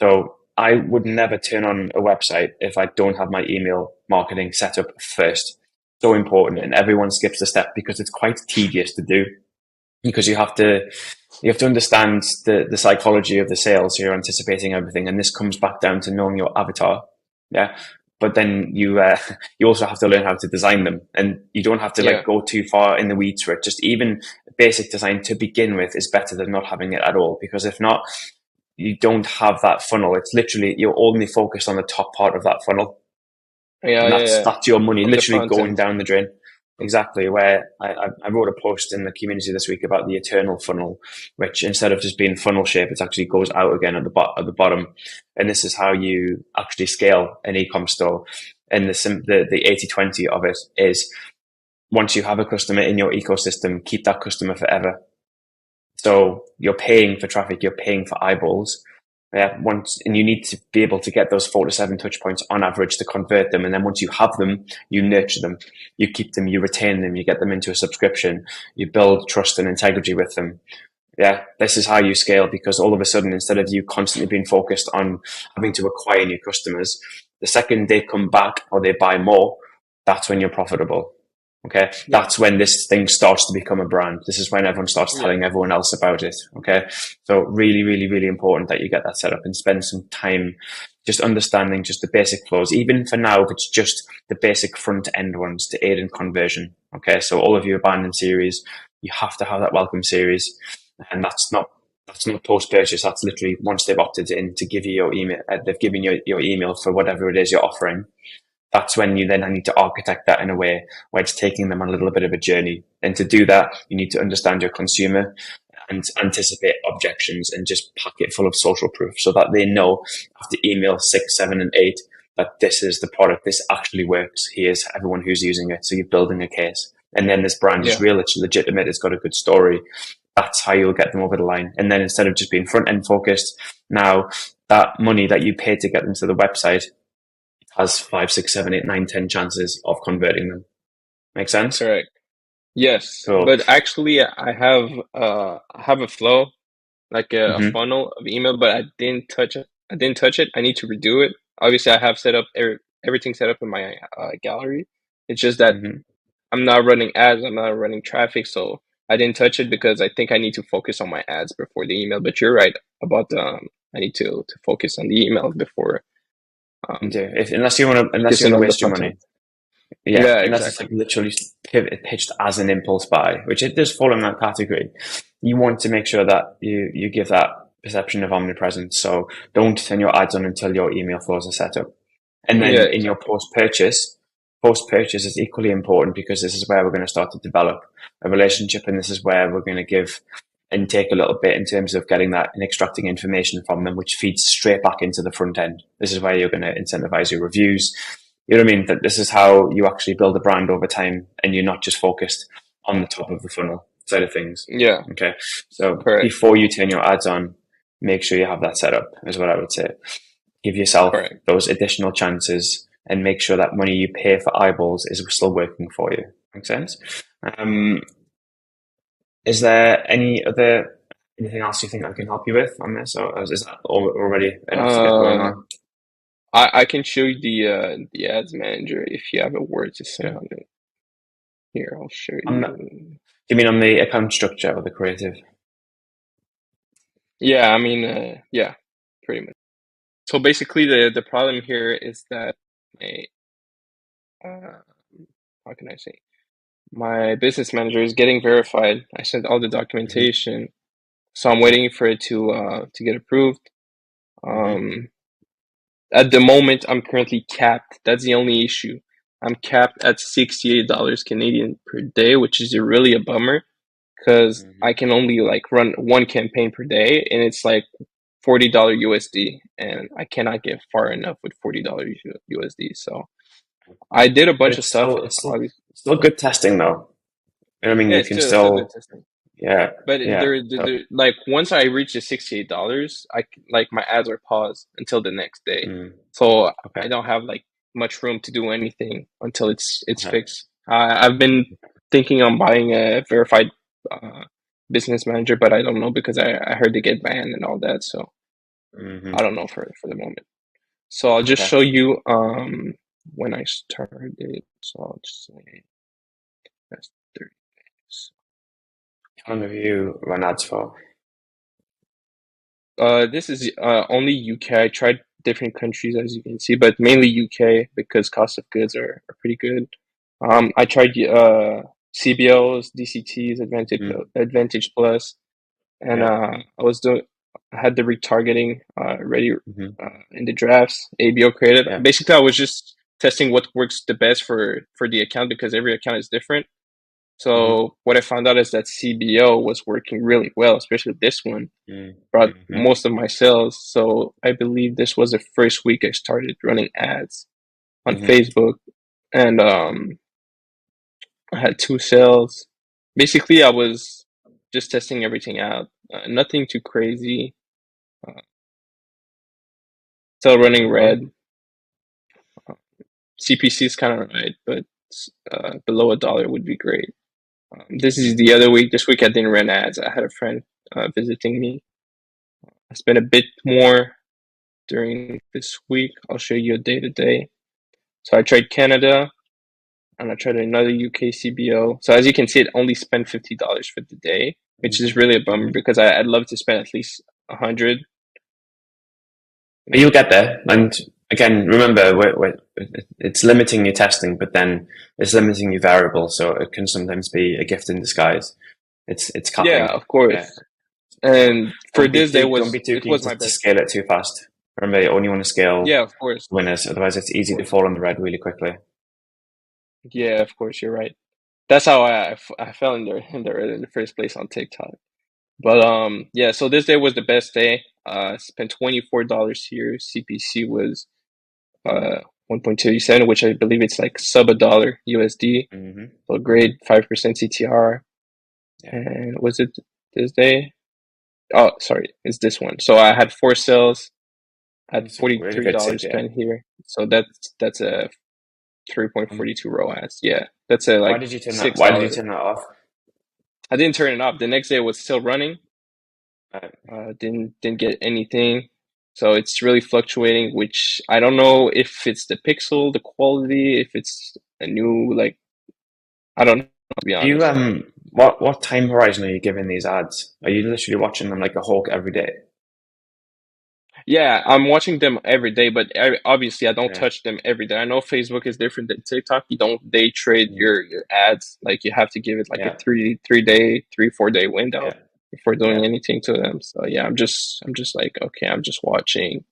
so I would never turn on a website if I don't have my email marketing set up first. So important, and everyone skips the step because it's quite tedious to do, because you have to understand the psychology of the sales. So you're anticipating everything, and this comes back down to knowing your avatar. Yeah, but then you also have to learn how to design them, and you don't have to go too far in the weeds for it. Just even basic design to begin with is better than not having it at all, because if not, you don't have that funnel. It's literally, you're only focused on the top part of that funnel. That's your money literally going down the drain. Exactly. Where I wrote a post in the community this week about the eternal funnel, which instead of just being funnel shape, it actually goes out again at the bottom. And this is how you actually scale an e-com store. And the 80-20 of it is, once you have a customer in your ecosystem, keep that customer forever. So you're paying for traffic, you're paying for eyeballs. And you need to be able to get those 4 to 7 touch points on average to convert them. And then once you have them, you nurture them, you keep them, you retain them, you get them into a subscription, you build trust and integrity with them. This is how you scale, because all of a sudden, instead of you constantly being focused on having to acquire new customers, the second they come back or they buy more, that's when you're profitable. Okay, that's when this thing starts to become a brand. This is when everyone starts telling everyone else about it. Okay, so really, really, really important that you get that set up and spend some time just understanding just the basic flows. Even for now, if it's just the basic front end ones to aid in conversion. Okay, so all of your abandoned series, you have to have that welcome series, and that's not post purchase. That's literally once they've opted in to give you your email. They've given you your email for whatever it is you're offering. That's when you then need to architect that in a way where it's taking them on a little bit of a journey. And to do that, you need to understand your consumer and anticipate objections, and just pack it full of social proof so that they know after email 6, 7, and 8 that this is the product, this actually works. Here's everyone who's using it. So you're building a case. And then this brand is real, it's legitimate, it's got a good story. That's how you'll get them over the line. And then instead of just being front end focused, now that money that you paid to get them to the website has 5, 6, 7, 8, 9, 10 chances of converting them. Make sense? Correct. Yes, but actually, I have a flow, like a funnel of email, but I didn't touch it. I need to redo it. Obviously, I have set up everything set up in my gallery. It's just that I'm not running ads. I'm not running traffic, so I didn't touch it because I think I need to focus on my ads before the email. But you're right about I need to focus on the email before. Unless you want to waste your money. Yeah, Yeah, unless it's like exactly. literally pitched as an impulse buy, which it does fall in that category. You want to make sure that you give that perception of omnipresence. So don't turn your ads on until your email flows are set up. And Yeah, then in your exactly. post purchase is equally important because this is where we're going to start to develop a relationship, and this is where we're going to give and take a little bit in terms of getting that and extracting information from them, which feeds straight back into the front end. This is where you're going to incentivize your reviews. You know what I mean? That this is how you actually build a brand over time, and you're not just focused on the top of the funnel side of things. Yeah, Okay. So correct, before you turn your ads on, make sure you have that set up, is what I would say. Give yourself correct. those additional chances and make sure that money you pay for eyeballs is still working for you. Make sense? Um, is there anything else you think I can help you with on this, or is that already enough to get going Uh, on? I can show you the ads manager if you have a word to say Okay. on it. Here, I'll show On the, you. you mean on the account structure or the creative? Yeah, I mean, yeah, pretty much. So basically, the problem here is that my how can I say, my business manager is getting verified. I sent all the Mm-hmm. documentation, so I'm Yeah. waiting for it to get approved. Mm-hmm. Um, at the moment, I'm currently capped. That's the only issue. I'm capped at $68 Canadian per day, which is really a bummer because Mm-hmm. I can only like run one campaign per day, and it's like $40 USD, and I cannot get far enough with $40 USD. So I did a But bunch of stuff. Obviously, it's still good testing though. You know what I mean? yeah, You it's can still good still, testing. yeah, But yeah. So, like once I reach the $68, like my ads are paused until the next day, mm, so I okay, don't have like much room to do anything until it's okay. fixed. I've been thinking on buying a verified uh, business manager, but I don't know because I heard they get banned and all that, so Mm-hmm. I don't know for the moment. So I'll just Okay. show you when I started. So I'll just say that's 30 days. How long have you run ads for? This is only UK. I tried different countries as you can see, but mainly UK because cost of goods are pretty good. I tried CBOs, DCTs, Mm, Advantage Plus, and yeah. I had the retargeting ready Mm-hmm. in the drafts, ABO created. Yeah. Basically, I was just testing what works the best for the account because every account is different. Mm-hmm. So what I found out is that CBO was working really well, especially this one brought Mm-hmm. most of my sales. So I believe this was the first week I started running ads on Mm-hmm. Facebook, and I had two sales. Basically, I was just testing everything out. Nothing too crazy. Uh, Still running Okay. red. CPC is kind of right, but below $1 would be great. This is the other week. This week I didn't run ads. I had a friend visiting me. I spent a bit more during this week. I'll show you a day to day. So I tried Canada and I tried another UK CBO. So as you can see, it only spent $50 for the day, which is really a Mm-hmm. bummer Mm-hmm. because I'd love to spend at least 100. But you'll get there. And again, remember, it's limiting your testing, but then it's limiting your variables. So it can sometimes be a gift in disguise. It's Yeah, capping. of Yeah. course. So And for this day don't be too it keen was my to best. scale it too fast. Remember, you only want to scale Yeah, of course, winners. Otherwise, it's of easy to course. fall on the red really quickly. Yeah, of course, you're right. That's how I fell in the first place on TikTok. But yeah, so this day was the best day. Spent $24 here. CPC was 1.27, which I believe it's like sub $1 USD. Mm-hmm. So Mm-hmm. grade 5% CTR. Yeah. And was it this day? Oh, sorry, it's this one. So I had four sales, had It's a really good $43 CPA. spent here. So that's a Um, 3.42 ROAS. Yeah, that's a why like did you turn that? six Why did you dollar. turn that off? I didn't turn it up. The next day it was still running. Uh, Didn't get anything. So it's really fluctuating, which I don't know if it's the pixel, the quality, if it's a new like I don't know to be do you honest. what time horizon are you giving these ads? Are you literally watching them like a hawk every day? Yeah, I'm watching them every day, but obviously I don't Yeah, touch them every day. I know Facebook is different than TikTok. You don't day trade mm, your ads. Like you have to give it like a yeah, 4 day window yeah, before doing yeah. anything to them. So yeah, I'm just like, okay, I'm just watching.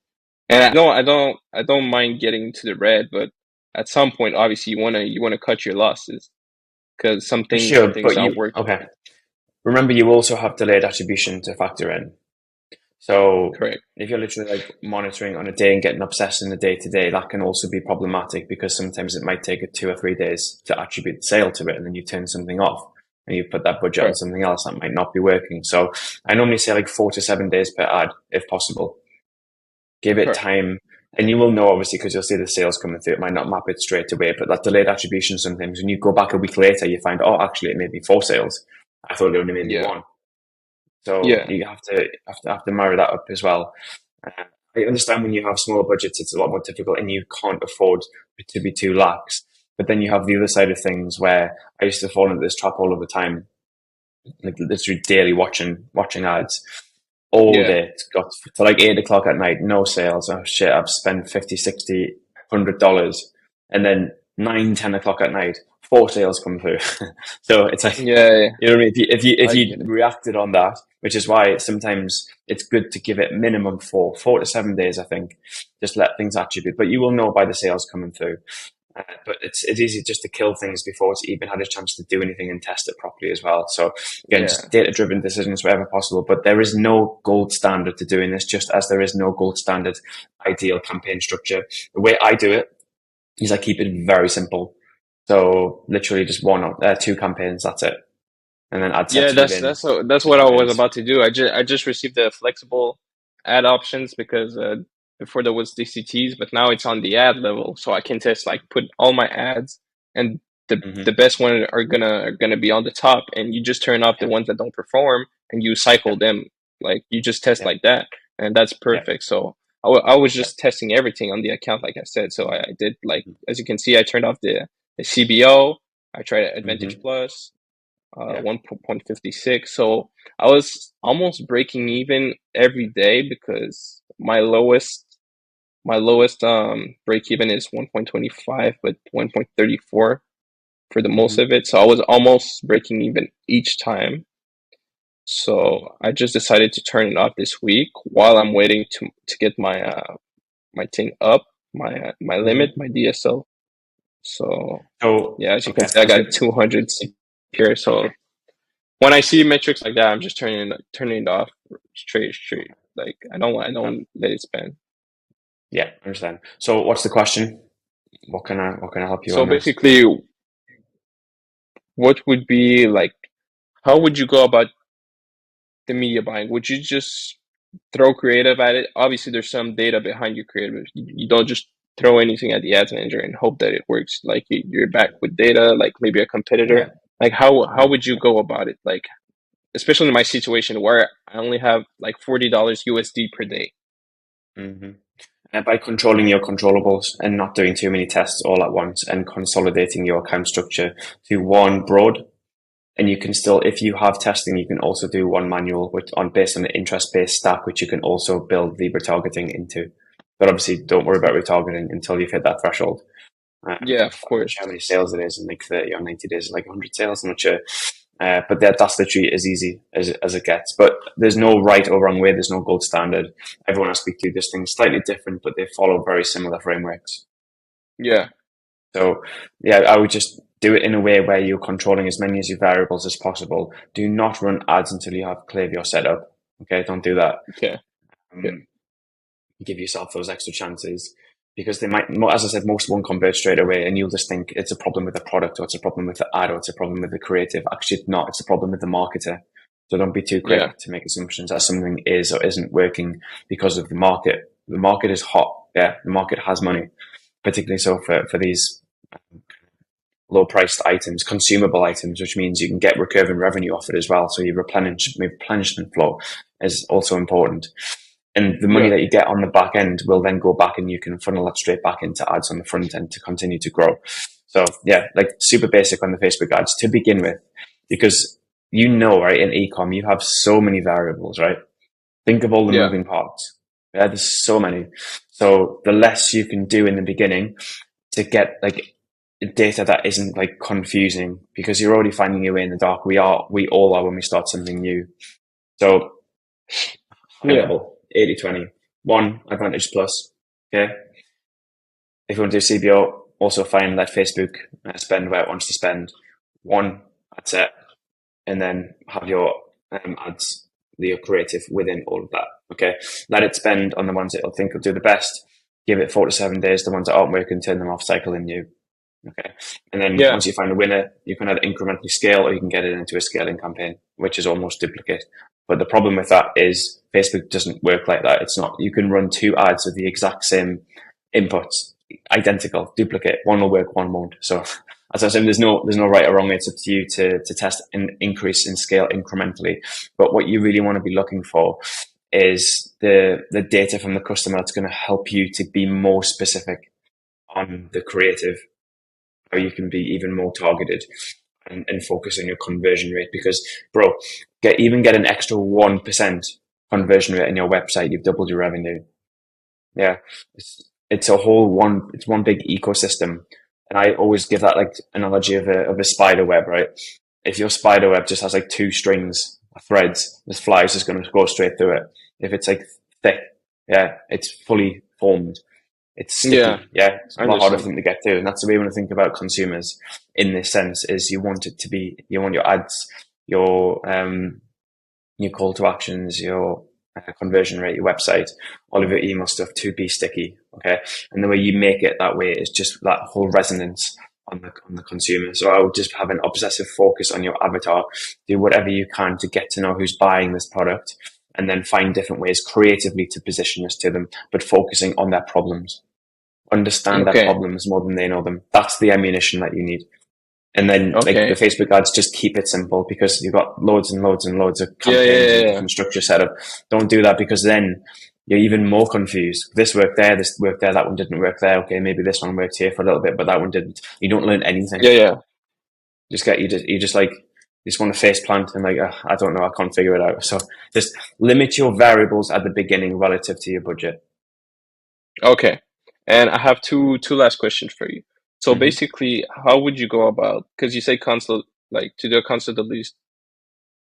And I don't mind getting to the red, but at some point obviously you wanna cut your losses because For some sure, things but are you working. okay. Remember, you also have delayed attribution to factor in. So Correct. if you're literally like monitoring on a day and getting obsessed in the day to day, that can also be problematic because sometimes it might take it 2 or 3 days to attribute the sale to it, and then you turn something off and you put that budget on Correct. something else that might not be working. So I normally say like 4 to 7 days per ad, if possible. Give it Correct. time, and you will know obviously because you'll see the sales coming through. It might not map it straight away, but that delayed attribution sometimes when you go back a week later, you find, oh, actually it made me 4 sales. I thought it only made me Yeah. one. So Yeah. you have to marry that up as well. Uh, I understand when you have smaller budgets, it's a lot more difficult, and you can't afford to be too lax. But then you have the other side of things where I used to fall into this trap all of the time, like literally daily watching ads all Yeah. day. It's got to like 8 o'clock at night, no sales. Oh shit, I've spent 50, 60, $100. And then 9, 10 o'clock at night, 4 sales come through. So it's like, Yeah. you know what I mean? If I you get it. reacted on that, which is why sometimes it's good to give it minimum 4 to 7 days, I think, just let things attribute. But you will know by the sales coming through. But it's easy just to kill things before it's even had a chance to do anything and test it properly as well. So again, Yeah. just data-driven decisions wherever possible. But there is no gold standard to doing this, just as there is no gold standard ideal campaign structure. The way I do it is I keep it very simple. So literally just 2 campaigns, that's it, and then ad Yeah, sets within that's the what I was campaigns. about to do. I just received the flexible ad options because before there was DCTs, but now it's on the ad level, so I can just like put all my ads, and the Hmm. best ones are gonna be on the top, and you just turn off the Yeah, ones that don't perform, and you cycle yeah, them. Like you just test yeah, like that, and that's yeah, perfect. So I was yeah. just testing everything on the account, like I said. So I did like, as you can see, I turned off the CBO. I tried Advantage Hmm. Plus, Yeah. 1.56. So I was almost breaking even every day because my lowest break even is 1.25, but 1.34 for the most Hmm. of it. So I was almost breaking even each time. So I just decided to turn it off this week while I'm waiting to get my thing up, my limit, Hmm. my DSO. So So yeah, as you can okay, see, I that's got good. 200 here. So when I see metrics like that, I'm just turning it off straight. Like I don't let it spend. Yeah, I understand. So what's the question? What can I help you So on this? basically, what would be like? How would you go about the media buying? Would you just throw creative at it? Obviously, there's some data behind your creative. You don't just throw anything at the ads manager and hope that it works. Like you're back with data, like maybe a competitor. Yeah. Like how Mm-hmm. would you go about it? Like especially in my situation where I only have like $40 USD per day. Mm-hmm. By controlling your controllables and not doing too many tests all at once and consolidating your account structure to one broad. And you can still, if you have testing, you can also do one manual based on an interest-based stack, which you can also build the retargeting into. But obviously, don't worry about retargeting until you've hit that threshold. Yeah, of I'm not course. sure how many sales it is in like 30 or 90 days, like 100 sales. I'm not sure. But that's literally as easy as it gets. But there's no right or wrong way. There's no gold standard. Everyone I speak to does things slightly different, but they follow very similar frameworks. Yeah, So yeah, I would just do it in a way where you're controlling as many of your variables as possible. Do not run ads until you have Klaviyo set up. Okay, don't do that. okay. Yeah. Um, give yourself those extra chances because they might, as I said, most won't convert straight away, and you'll just think it's a problem with the product, or it's a problem with the ad, or it's a problem with the creative. Actually, it's not. It's a problem with the marketer. So don't be too Yeah. quick to make assumptions that something is or isn't working because of the market. The market is hot. Yeah, the market has money, particularly so for these low priced items, consumable items, which means you can get recurring revenue off it as well. So your replenishment flow is also important. And the money Yeah. that you get on the back end will then go back and you can funnel that straight back into ads on the front end to continue to grow. So yeah, like super basic on the Facebook ads to begin with, because right, in ecom, you have so many variables, right? Think of all the Yeah. moving parts. Yeah, there's so many. So the less you can do in the beginning to get like data that isn't like confusing, because you're already finding your way in the dark. We all are when we start something new. So high Yeah. level, 80-20. One, Advantage Plus. Okay. If you want to do CBO, also fine, let Facebook spend where it wants to spend. One ad set, and then have your ads, your creative within all of that. Okay. Let it spend on the ones that it'll think will do the best. Give it 4 to 7 days. The ones that aren't working, turn them off, cycle in new. Okay. And then Yeah. once you find a winner, you can either incrementally scale or you can get it into a scaling campaign, which is almost duplicate. But the problem with that is Facebook doesn't work like that. It's not, you can run 2 ads with the exact same inputs, identical, duplicate. One will work, one won't. So as I said, there's no right or wrong. It's up to you to test and increase in scale incrementally. But what you really want to be looking for is the data from the customer that's going to help you to be more specific on the creative, how you can be even more targeted and focus on your conversion rate. Because, bro, get an extra 1% conversion rate in your website, you've doubled your revenue. Yeah, it's one big ecosystem. And I always give that like analogy of a spider web, right? If your spider web just has like 2 strings, threads, this fly is just going to go straight through it. If it's like thick, yeah, it's fully formed. It's sticky. Yeah, it's a lot harder thing to get to. And that's the way you want to think about consumers in this sense, is you want your ads, your call to actions, your conversion rate, your website, all of your email stuff to be sticky. Okay. And the way you make it that way is just that whole resonance on the consumer. So I would just have an obsessive focus on your avatar, do whatever you can to get to know who's buying this product, and then find different ways creatively to position this to them, but focusing on their problems. Understand their problems more than they know them. That's the ammunition that you need. And then like the Facebook ads, just keep it simple, because you've got loads and loads and loads of campaigns and different structure set up. Don't do that, because then you're even more confused. This worked there, that one didn't work there. Okay, maybe this one worked here for a little bit, but that one didn't. You don't learn anything. You just want to face plant and like, I don't know, I can't figure it out. So just limit your variables at the beginning relative to your budget. Okay. And I have two last questions for you. So basically, how would you go about, because you say console, like to do a console at least,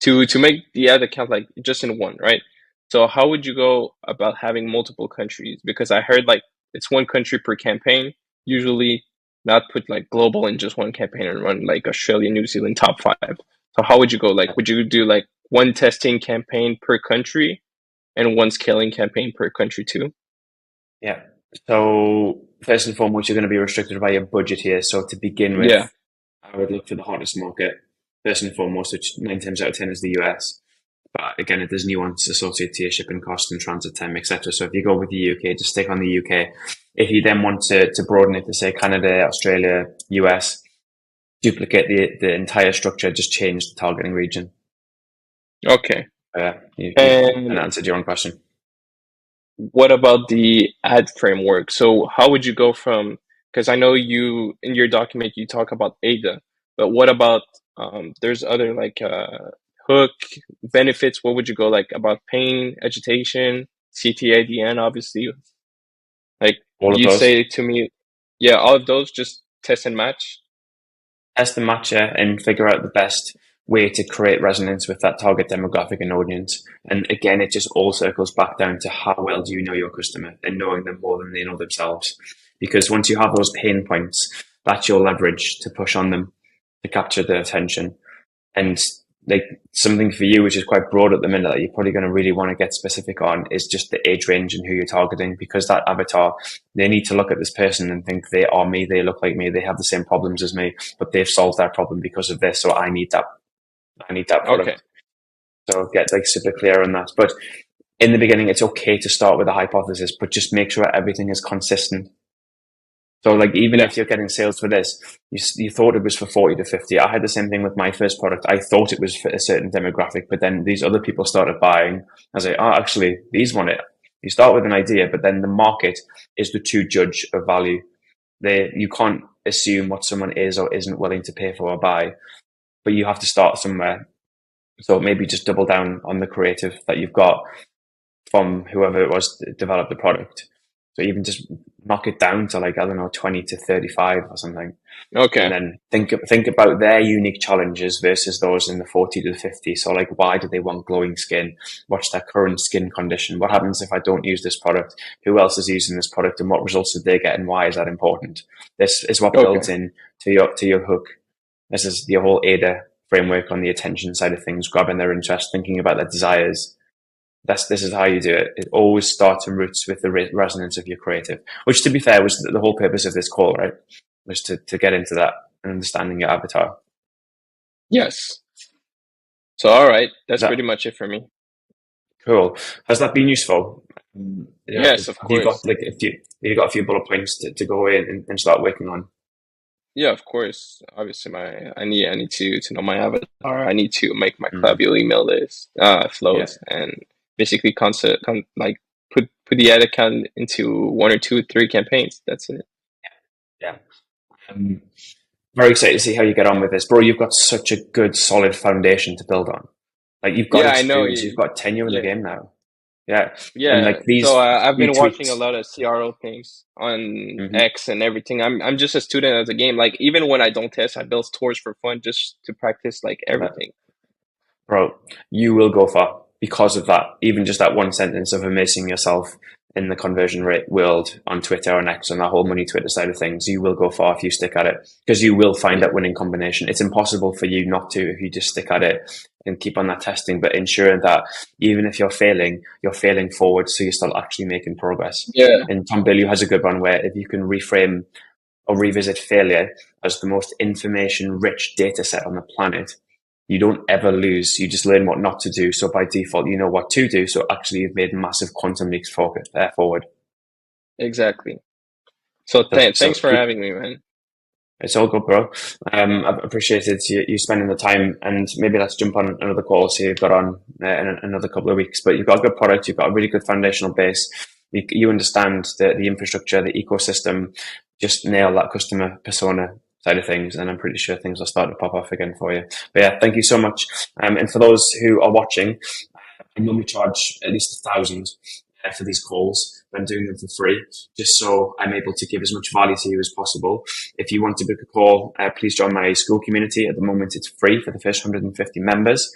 to make the ad account like just in one, right? So how would you go about having multiple countries? Because I heard like it's one country per campaign, usually, not put like global in just one campaign and run like Australia, New Zealand top 5. So how would you go? Like, would you do like one testing campaign per country and one scaling campaign per country too? Yeah. So first and foremost, you're going to be restricted by your budget here. So to begin with, I would look for the hottest market first and foremost, which 9 times out of 10 is the US. But again, there's nuance associated to your shipping cost and transit time, etc. So if you go with the UK, just stick on the UK. If you then want to broaden it to say Canada, Australia, US, duplicate the entire structure, just change the targeting region. Okay. You answered your own question. What about the ad framework? So how would you go from, because I know you, in your document, you talk about ADA, but what about, there's other like hook, benefits. What would you go like about pain, agitation, CTA, DN, obviously? Like you'd say to me, yeah, all of those, just test and match? Test and match it and figure out the best way to create resonance with that target demographic and audience. And again, it just all circles back down to how well do you know your customer and knowing them more than they know themselves. Because once you have those pain points, that's your leverage to push on them to capture their attention. And like something for you, which is quite broad at the minute, that you're probably going to really want to get specific on, is just the age range and who you're targeting, because that avatar, they need to look at this person and think they are me, they look like me, they have the same problems as me, but they've solved that problem because of this. So I need that product. Okay. So get like super clear on that. But in the beginning, it's okay to start with a hypothesis, but just make sure everything is consistent. So like, even if you're getting sales for this, you thought it was for 40 to 50. I had the same thing with my first product. I thought it was for a certain demographic, but then these other people started buying. I was like, oh, actually, these want it. You start with an idea, but then the market is the true judge of value. You can't assume what someone is or isn't willing to pay for or buy, but you have to start somewhere. So maybe just double down on the creative that you've got. from whoever it was that developed the product. So even just knock it down to like, I don't know, 20 to 35 or something. Okay. And then think about their unique challenges versus those in the 40 to 50. So like, why do they want glowing skin? What's their current skin condition? What happens if I don't use this product? Who else is using this product, and what results did they get, and why is that important? This is what builds in to your hook. This is the whole ADA framework on the attention side of things, grabbing their interest, thinking about their desires. This is how you do it. It always starts and roots with the resonance of your creative, which, to be fair, was the whole purpose of this call, right? Was to get into that and understanding your avatar. Yes. So, all right. That's pretty much it for me. Cool. Has that been useful? Yes, of course. You got a few bullet points to go in and start working on? Yeah, of course. Obviously, I need to know my avatar. I need to make my Klaviyo email list flows, and basically put the ad account into 1 or 2, 3 campaigns. That's it. Yeah. Very excited to see how you get on with this, bro. You've got such a good, solid foundation to build on. Like, you've got experience. I know. You've got tenure in the game now. Yeah. Yeah. And like these, so I've been watching a lot of CRO things on X and everything. I'm just a student of the game. Like, even when I don't test, I build stores for fun just to practice like everything. Bro, you will go far because of that. Even just that one sentence of amazing yourself in the conversion rate world on Twitter and X and that whole money Twitter side of things, you will go far if you stick at it, because you will find that winning combination. It's impossible for you not to if you just stick at it and keep on that testing, but ensuring that even if you're failing forward, so you're still actually making progress. Yeah. And Tom Bilyeu has a good one where if you can reframe or revisit failure as the most information-rich data set on the planet, you don't ever lose. You just learn what not to do. So by default, you know what to do. So actually, you've made massive quantum leaps forward. Exactly. So thanks for having me, man. It's all good, bro. I've appreciated you spending the time, and maybe let's jump on another call, see you've got on in another couple of weeks. But you've got a good product. You've got a really good foundational base. You understand the infrastructure, the ecosystem. Just nail that customer persona side of things, and I'm pretty sure things will start to pop off again for you. But yeah, thank you so much. And for those who are watching, I normally charge at least $1,000 for these calls. I'm doing them for free, just so I'm able to give as much value to you as possible. If you want to book a call, please join my school community. At the moment, it's free for the first 150 members.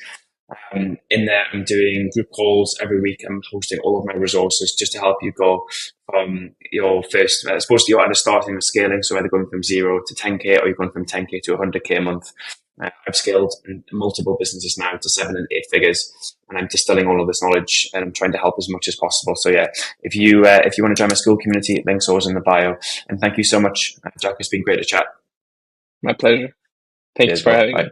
In there, I'm doing group calls every week. I'm hosting all of my resources just to help you go from your first, I suppose you're either starting or scaling, so either going from 0 to 10K or you're going from 10K to 100K a month. I've scaled multiple businesses now to 7 and 8 figures, and I'm distilling all of this knowledge, and I'm trying to help as much as possible. So yeah, if you want to join my school community, links always in the bio. And thank you so much, Jack. It's been great to chat. My pleasure. Thanks for having me.